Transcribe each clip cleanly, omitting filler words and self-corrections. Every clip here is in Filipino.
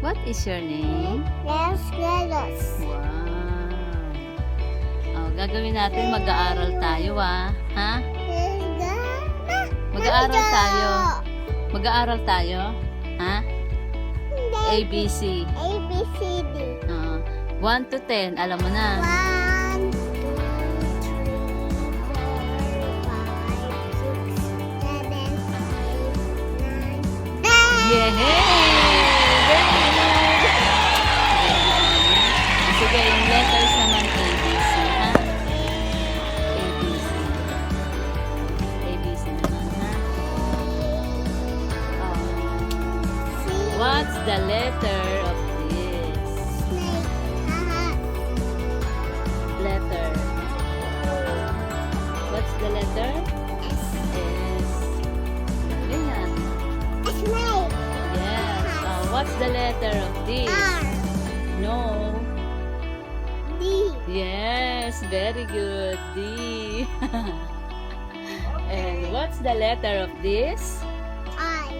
What is your name? Los Grelos. Wow. Oh, gagawin natin, mag-aaral tayo ha? Mag-aaral tayo. Mag-aaral tayo, ha? ABC. A, B, C, D. 1 to 10, alam mo na. 1, 2, 3, 4, 5, 6, 7, 8, 9, 10. Yehey! Very good! Sige, yung letters naman ABC, ha? ABC. ABC naman, ha? Oh. What's the letter of this? Snake. Haha. Letter. What's the letter? S. S. Galing yan. A snake. Yes. What's the letter of this? R. No. D. Yes, very good. D. And what's the letter of this? I.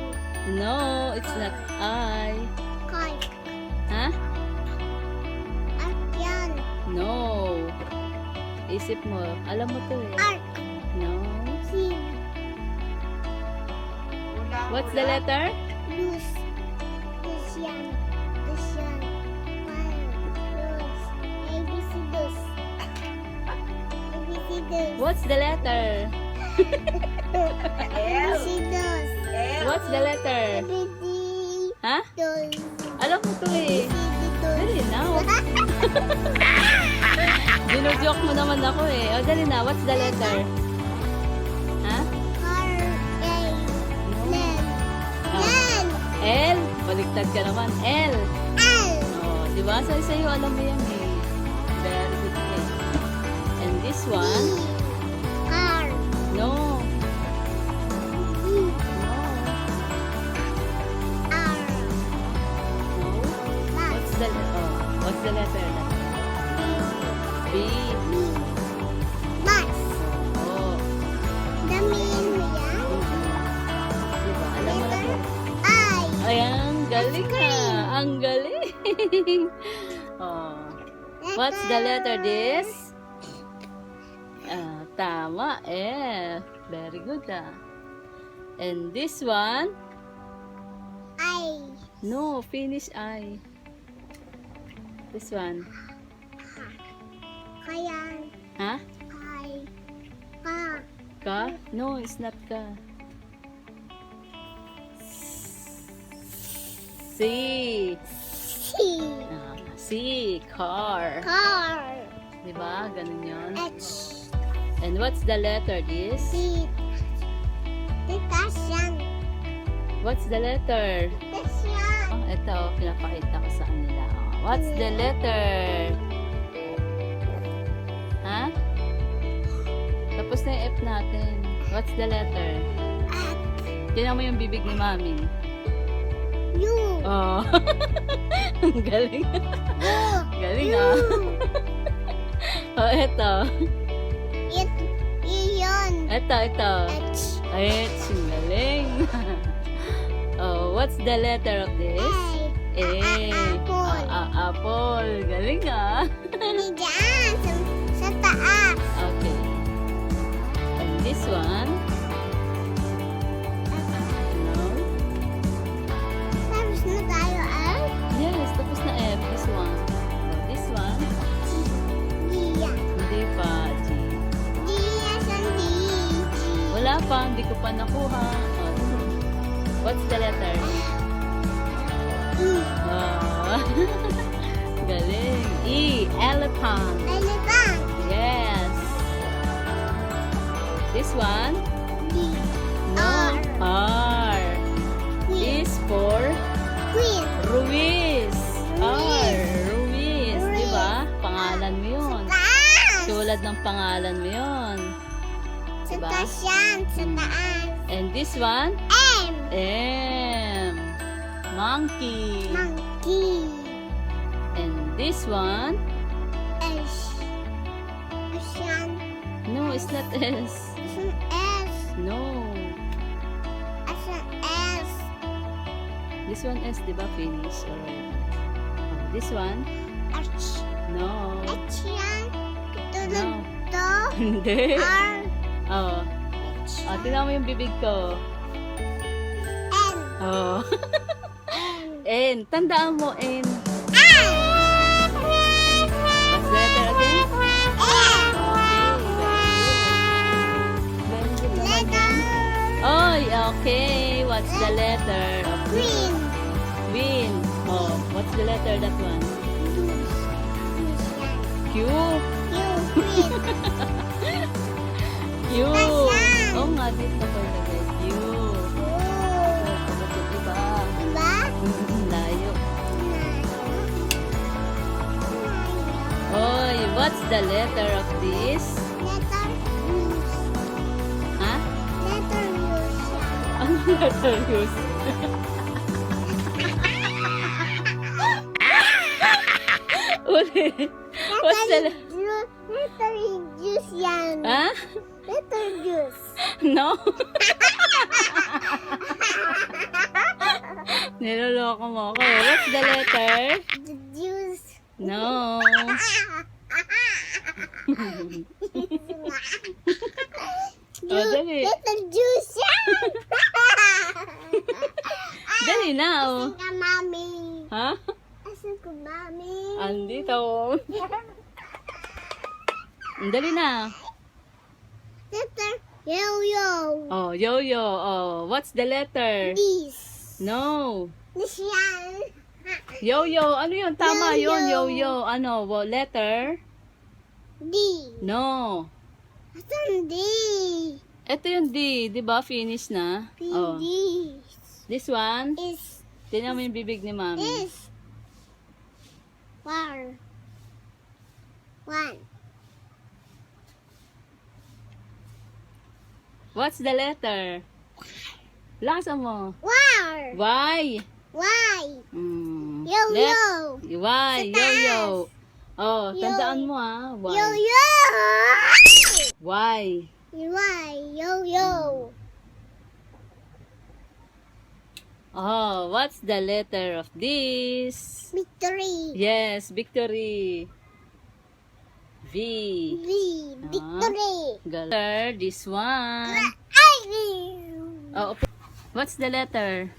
No, it's not I. Kite. Huh? Aryan. No. Isip mo. Alam mo to eh. Ark. No. C. What's the letter? Luz. Lucian. Lucian. Fire. Luz. A, B, C, Luz. A, B, C, Luz. What's the letter? A, B, C, Luz. What's the A, letter? B, D, Ha? Luz. Alam mo to eh. Dali na. Dino-joke mo naman ako eh. O, dali na. What's the letter? Ha? Oh. L. Baligtad ka naman. L. Oh, di ba? Sa'yo alam mo yan eh. Very good eh. And this one? No. No. No. What's the letter? B. Oh. Diba? Alam mo na to. Ayan, galing ka. Ang galing. Oh. What's the letter this? Tama. F. Very good And this one? No, finish I. This one. Ha? Ka? No, it's not ka. C. C. Car. Diba? Ganun yun. And what's the letter this? What's the letter? Oh, ito, pinapakita ko sa kanila. Oh, what's the letter? Ha? Tapos na yung F natin. What's the letter? Tingnan mo yung bibig ni Mami. Oh. Galing. Galing Oh, ito. Ito. H. Galing. Oh, what's the letter of this? A. Apple. Galing Okay. And this one? No? Yes, tapos na F. This one. Oh, this one? Hindi pa. G. Wala pa. Hindi ko pa nakuha. Oh, what's the letter? Oh. Galing. E. Elephant. Yes. This one? No. R. Is for Ruiz. R. Ruiz. Diba? Pangalan mo yun. Tulad ng pangalan mo yun. Diba? And this one? M. Monkey. And this one? No, it's not S. No. This one S, di ba? Finish already. Oh, this one? H. No. H yan. Ito na No. to. Hindi. R. Oh. H. Oh, tingnan mo yung bibig ko. N. Oh. N. N. Tandaan mo, N. N. What's the letter again? N. Very good naman Letter. yan. Oh, okay. What's the letter of Green. Green? Oh, what's the letter that one? Q. Q. Green. Q. Nasaan? Oh nga, dito ko ilagay. Q. Oh. Kapatid, diba? Diba? Layo. Oy, what's the letter of this? Letter use. Ha? Letter use yan. Ano letter use? Uli. What's the Letter juice yan. Ha? Letter juice. No? Niloloko mo ako. What's the letter? The juice. No. Oh, dali. Letter juice yan. Dali na, oh. Asan ka, mami? Ha? Asan ko, mami? Andito. Dali na. Letter yo-yo. Oh, yo-yo. Oh, what's the letter? This. No. This yan. Yo-yo. Ano yun? Tama yun. Yo-yo. Yo-yo. Ano? Letter? D. No. Asan D? Ito yung D. Di ba? Finish na. P. Oh. D. This one. Is. Tingnan mo yung bibig ni Mami. Is. War. One. What's the letter? Lasa mo. War. Y. Y. Mm. Yo-yo. Y. Sa taas. Yo-yo. Oh, Yo- tandaan mo ah. Y. Yo-yo. Y. Y. Yo-yo. Oh, what's the letter of this? Victory. Yes, victory. V. V. Victory. Letter, this one. Ay. Oh, what's the letter?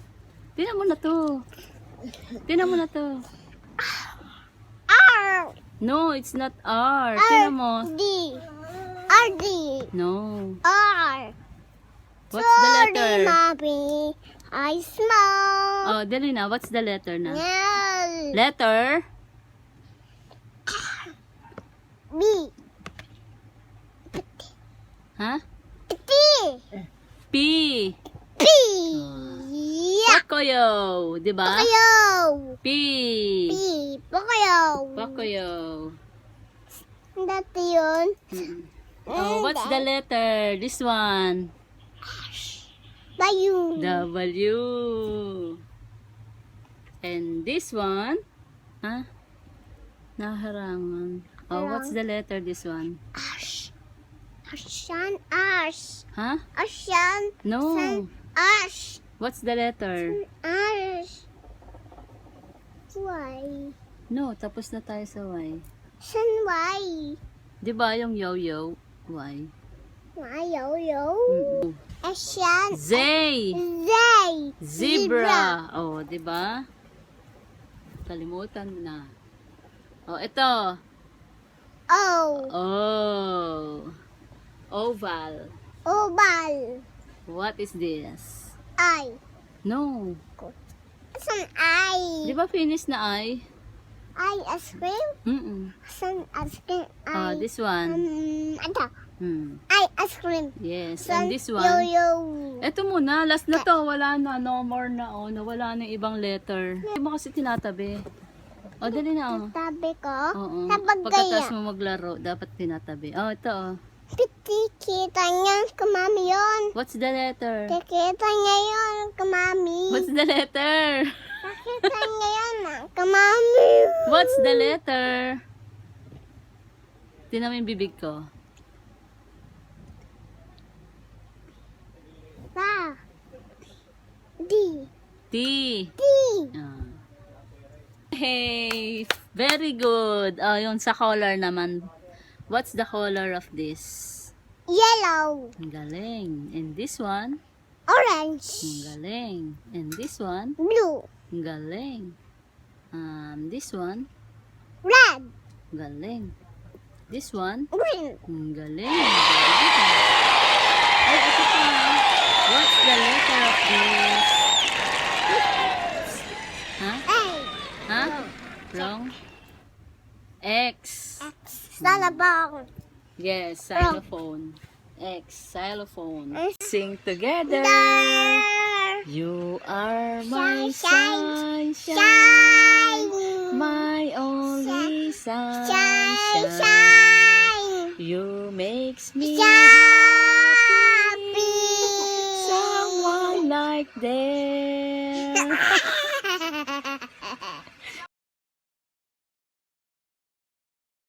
Tingnan mo na to. Tingnan mo na to. R. No, it's not R. Tingnan mo. D. R. D. No. R. What's the Sorry, letter? Mommy. I smell. Oh, dali na. What's the letter na? Nail. Letter? B. Ha? T. P. P. Yeah. Pocoyo. Diba? Pocoyo. P. P. Pocoyo. Pocoyo. Dati yun. Oh, what's the letter? This one. Bayou. W. And this one? Ha? Naharangan. Oh, what's the letter this one? Ash. Ashan. Ash. Ha? Ashan. No. Ash. What's the letter? Ash. Y. No, tapos na tayo sa Y. San Y. Di ba yung yo-yo? Y. Yo-yo. Mm-mm. Ashan. Z. Z. Zebra. Oh, di ba? Kalimutan mo na. Oh, ito. O. Oh. Oval. Oval. What is this? I. No. San I. Di ba finish na I? I ice cream. Mm-mm. San ice cream. Oh, I. this one. Ito. Hmm. I ice cream. Yes. San And this one. Yo-yo. Eto muna. Last na to. Wala na. No more na. Oh, nawala na yung ibang letter. Hindi mo kasi tinatabi. Oh, dali na. Oh. Tabi ko. Oo. Tapag Pagkatapos kaya. mo maglaro, dapat tinatabi. Oh, ito oh. Kita niya kamami yun. What's the letter? Kita niya yun kamami. What's the letter? Kita niya yun kamami. What's the letter? Tingnan mo yung bibig ko. Pa. D. T. T. Ah. Hey, very good. Yung sa color naman. What's the color of this? Yellow. Ang galing. And this one? Orange. Ang galing. And this one? Blue. Ang galing. This one? Red. Ang galing. This one? Green. Ang galing. Ay, ito pa. What's the letter of this? Ha? A. Ha? Wrong? X. Xylophone. Yes, xylophone. X, xylophone. Sing together. There. You are my Shine, sunshine, Shine. my only Shine. sunshine. Shine. You makes me Happy. someone like there.